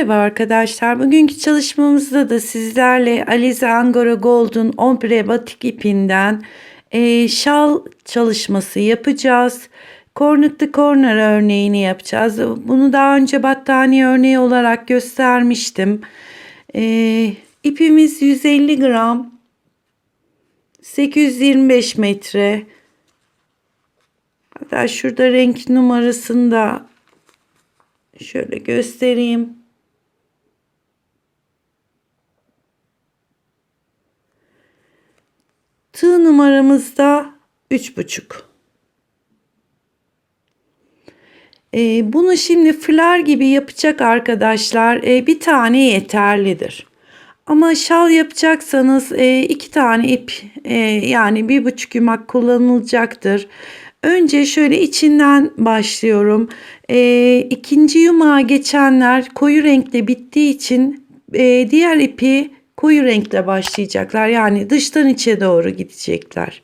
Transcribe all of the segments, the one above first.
Merhaba arkadaşlar. Bugünkü çalışmamızda da sizlerle Alize Angora Gold'un ombre batik ipinden şal çalışması yapacağız. Corner to corner örneğini yapacağız. Bunu daha önce battaniye örneği olarak göstermiştim. İpimiz 150 gram, 825 metre. Hatta şurada renk numarasını da şöyle göstereyim. Tığ numaramız da 3,5. Bunu şimdi flar gibi yapacak arkadaşlar. Bir tane yeterlidir. Ama şal yapacaksanız 2 tane ip yani 1,5 yumak kullanılacaktır. Önce şöyle içinden başlıyorum. İkinci yumağa geçenler koyu renkle bittiği için diğer ipi koyu renkle başlayacaklar. Yani dıştan içe doğru gidecekler.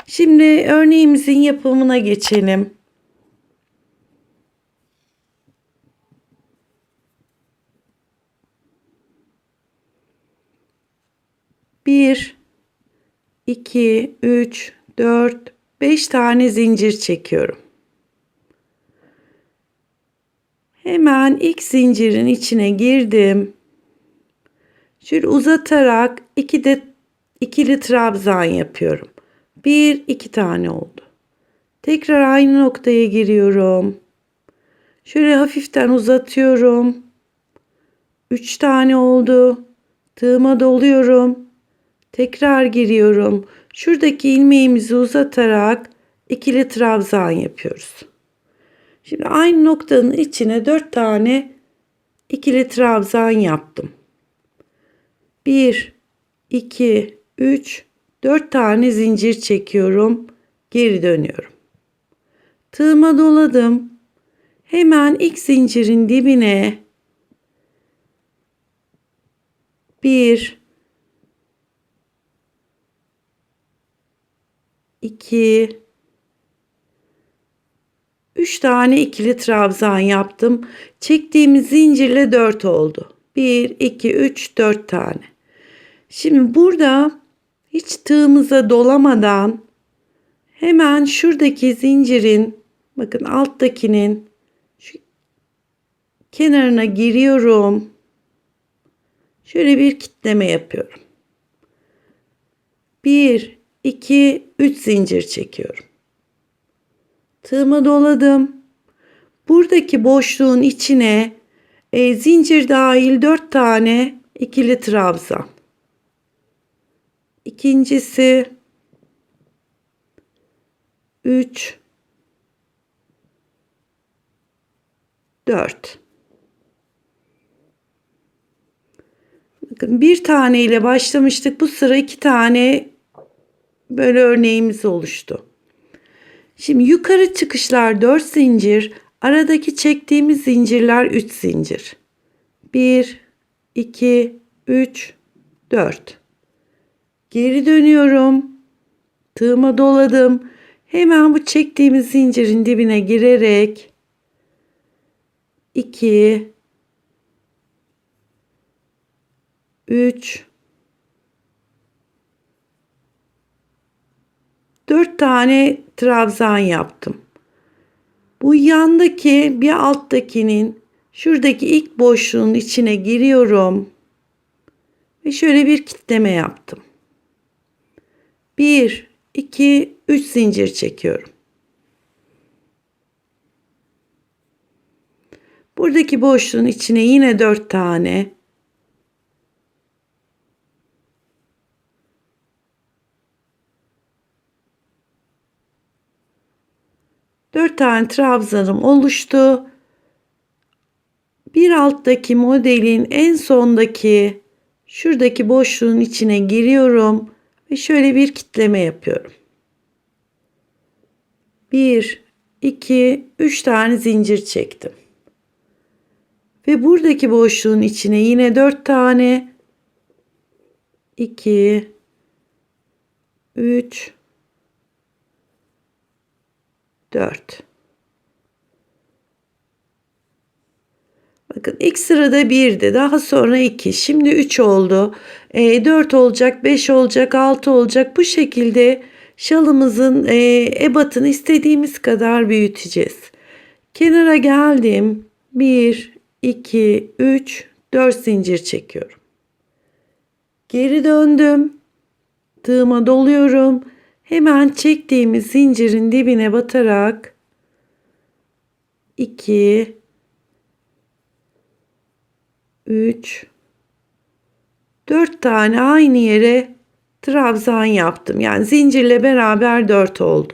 Şimdi örneğimizin yapımına geçelim. Bir, 2, 3, 4, 5 tane zincir çekiyorum. Hemen ilk zincirin içine girdim. Şöyle uzatarak ikili trabzan yapıyorum. 1, 2 tane oldu. Tekrar aynı noktaya giriyorum. Şöyle hafiften uzatıyorum. 3 tane oldu. Tığıma doluyorum. Tekrar giriyorum. Şuradaki ilmeğimizi uzatarak ikili trabzan yapıyoruz. Şimdi aynı noktanın içine 4 tane ikili trabzan yaptım. 1, 2, 3, 4 tane zincir çekiyorum. Geri dönüyorum. Tığıma doladım. Hemen ilk zincirin dibine 1, 2, 3 tane ikili trabzan yaptım. Çektiğimiz zincirle 4 oldu. 1, 2, 3, 4 tane. Şimdi burada hiç tığımıza dolamadan hemen şuradaki zincirin, bakın alttakinin şu kenarına giriyorum. Şöyle bir kitleme yapıyorum. 1, 2, 3 zincir çekiyorum. Tığıma doladım. Buradaki boşluğun içine zincir dahil 4 tane ikili trabzan. İkincisi 3, 4. Bakın bir tane ile başlamıştık. Bu sıra 2 tane böyle örneğimiz oluştu. Şimdi yukarı çıkışlar 4 zincir, aradaki çektiğimiz zincirler 3 zincir. 1, 2, 3, 4. Geri dönüyorum. Tığıma doladım. Hemen bu çektiğimiz zincirin dibine girerek 2, 3, 4 tane trabzan yaptım. Bu yandaki bir alttakinin şuradaki ilk boşluğun içine giriyorum. Ve şöyle bir kitleme yaptım. 1, 2, 3 zincir çekiyorum. Buradaki boşluğun içine yine 4 tane. Dört tane trabzanım oluştu. Bir alttaki modelin en sondaki şuradaki boşluğun içine giriyorum ve şöyle bir kitleme yapıyorum. 1, 2, 3 tane zincir çektim. Ve buradaki boşluğun içine yine 4 tane 2, 3, 4. Bakın ilk sırada 1'di. Daha sonra 2. Şimdi 3 oldu. 4 olacak, 5 olacak, 6 olacak. Bu şekilde şalımızın ebatını istediğimiz kadar büyüteceğiz. Kenara geldim. 1, 2, 3, 4 zincir çekiyorum. Geri döndüm. Tığıma doluyorum. Hemen çektiğimiz zincirin dibine batarak 2, 3, 4 tane aynı yere trabzan yaptım. Yani zincirle beraber 4 oldu.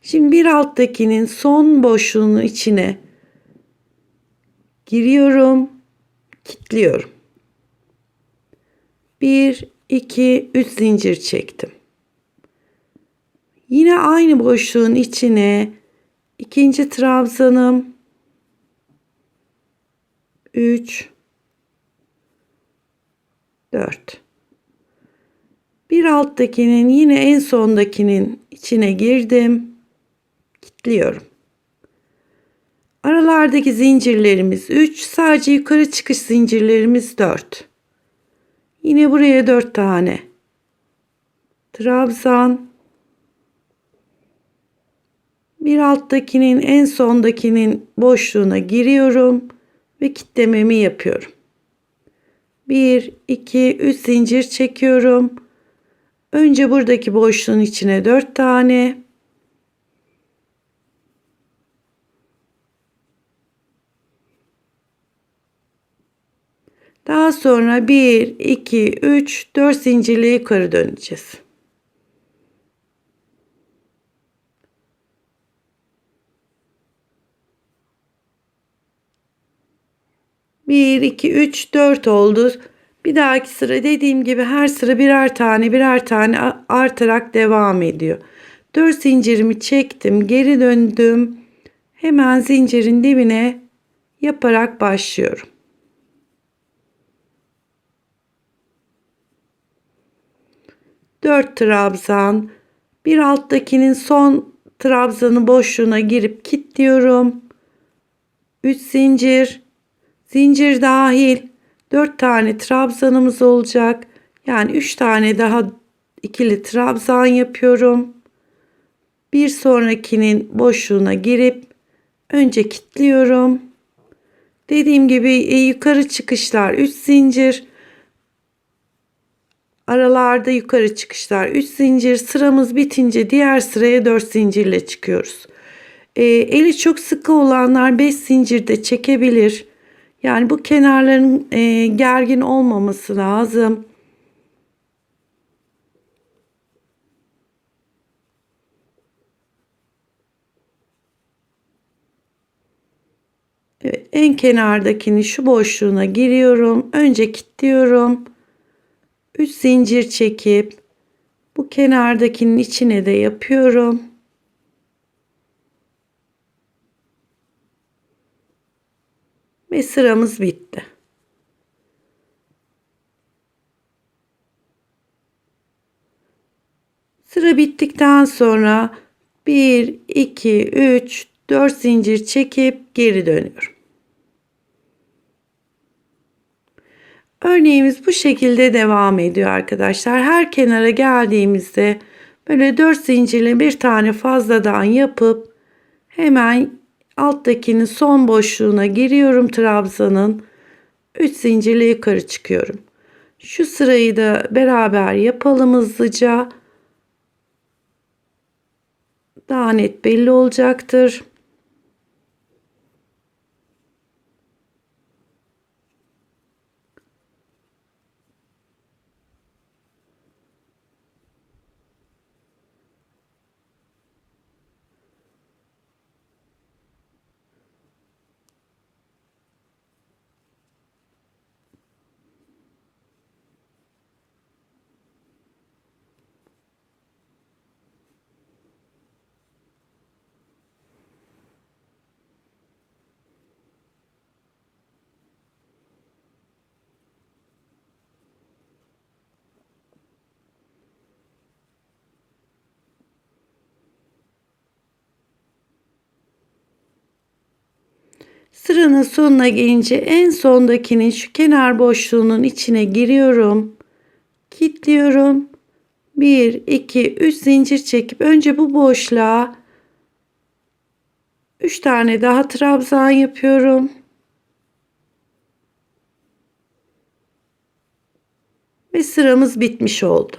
Şimdi bir alttakinin son boşluğunun içine giriyorum, kilitliyorum. 1, 2, 3 zincir çektim. Yine aynı boşluğun içine ikinci trabzanım, 3, 4. Bir alttakinin yine en sondakinin içine girdim, kilitliyorum. Aralardaki zincirlerimiz 3, sadece yukarı çıkış zincirlerimiz 4. Yine buraya 4 tane trabzan, bir alttakinin en sondakinin boşluğuna giriyorum ve kilitlememi yapıyorum. 1, 2, 3 zincir çekiyorum. Önce buradaki boşluğun içine 4 tane. Daha sonra 1, 2, 3, 4 zincirle yukarı döneceğiz. Bir, iki, üç, 4 oldu. Bir dahaki sıra dediğim gibi her sıra birer tane artarak devam ediyor. 4 zincirimi çektim, geri döndüm. Hemen zincirin dibine yaparak başlıyorum. 4 trabzan, bir alttakinin son trabzanı boşluğuna girip kilitliyorum. 3 zincir, zincir dahil 4 tane trabzanımız olacak. Yani 3 tane daha ikili trabzan yapıyorum. Bir sonrakinin boşluğuna girip önce kilitliyorum. Dediğim gibi yukarı çıkışlar 3 zincir. Aralarda yukarı çıkışlar 3 zincir. Sıramız bitince diğer sıraya 4 zincirle çıkıyoruz. Eli çok sıkı olanlar 5 zincir de çekebilir. Yani bu kenarların gergin olmaması lazım. Evet, en kenardakini şu boşluğuna giriyorum. Önce kilitliyorum. 3 zincir çekip bu kenardakinin içine de yapıyorum. Ve sıramız bitti. Sıra bittikten sonra 1, 2, 3, 4 zincir çekip geri dönüyorum. Örneğimiz bu şekilde devam ediyor arkadaşlar. Her kenara geldiğimizde böyle 4 zincirle bir tane fazladan yapıp hemen alttakinin son boşluğuna giriyorum trabzanın. 3 zincirle yukarı çıkıyorum. Şu sırayı da beraber yapalım hızlıca. Daha net belli olacaktır. Sıranın sonuna gelince en sondakinin şu kenar boşluğunun içine giriyorum. Kilitliyorum. 1, 2, 3 zincir çekip önce bu boşluğa 3 tane daha trabzan yapıyorum. Ve sıramız bitmiş oldu.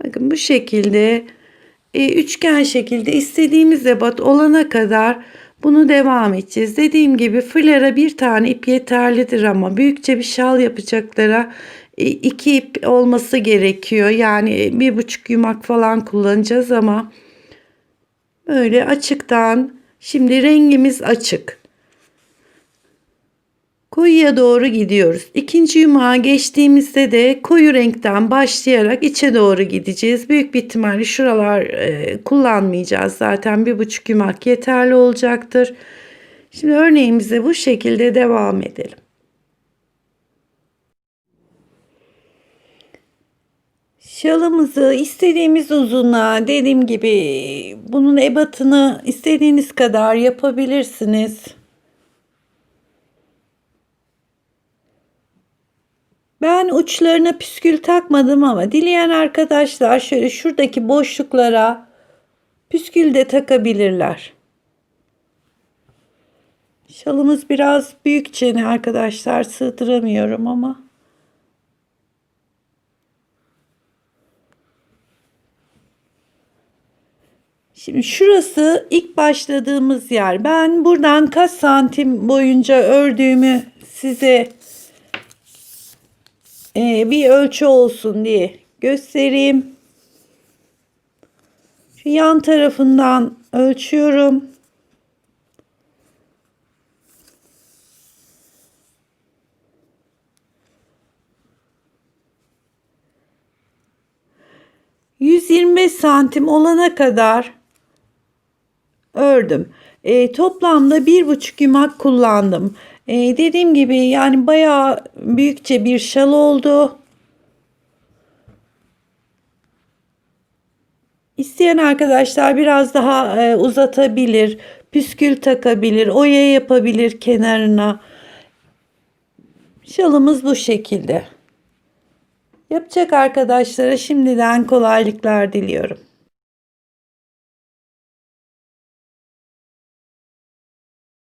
Bakın bu şekilde üçgen şekilde istediğimiz ebat olana kadar bunu devam edeceğiz. Dediğim gibi fulara bir tane ip yeterlidir ama büyükçe bir şal yapacaklara iki ip olması gerekiyor. Yani 1,5 yumak falan kullanacağız ama böyle açıktan, şimdi rengimiz açık. Koyuya doğru gidiyoruz. İkinci yumağa geçtiğimizde de koyu renkten başlayarak içe doğru gideceğiz. Büyük bir ihtimalle şuralar kullanmayacağız. Zaten 1,5 yumak yeterli olacaktır. Şimdi örneğimize bu şekilde devam edelim. Şalımızı istediğimiz uzunluğa, dediğim gibi bunun ebatını istediğiniz kadar yapabilirsiniz. Ben uçlarına püskül takmadım ama dileyen arkadaşlar şöyle şuradaki boşluklara püskül de takabilirler. Şalımız biraz büyükçe arkadaşlar, sığdıramıyorum ama. Şimdi şurası ilk başladığımız yer. Ben buradan kaç santim boyunca ördüğümü size bir ölçü olsun diye göstereyim. Şu yan tarafından ölçüyorum. ...125 santim olana kadar ördüm. Toplamda 1,5 yumak kullandım. Dediğim gibi yani bayağı büyükçe bir şal oldu. İsteyen arkadaşlar biraz daha uzatabilir, püskül takabilir, oya yapabilir kenarına. Şalımız bu şekilde. Yapacak arkadaşlara şimdiden kolaylıklar diliyorum.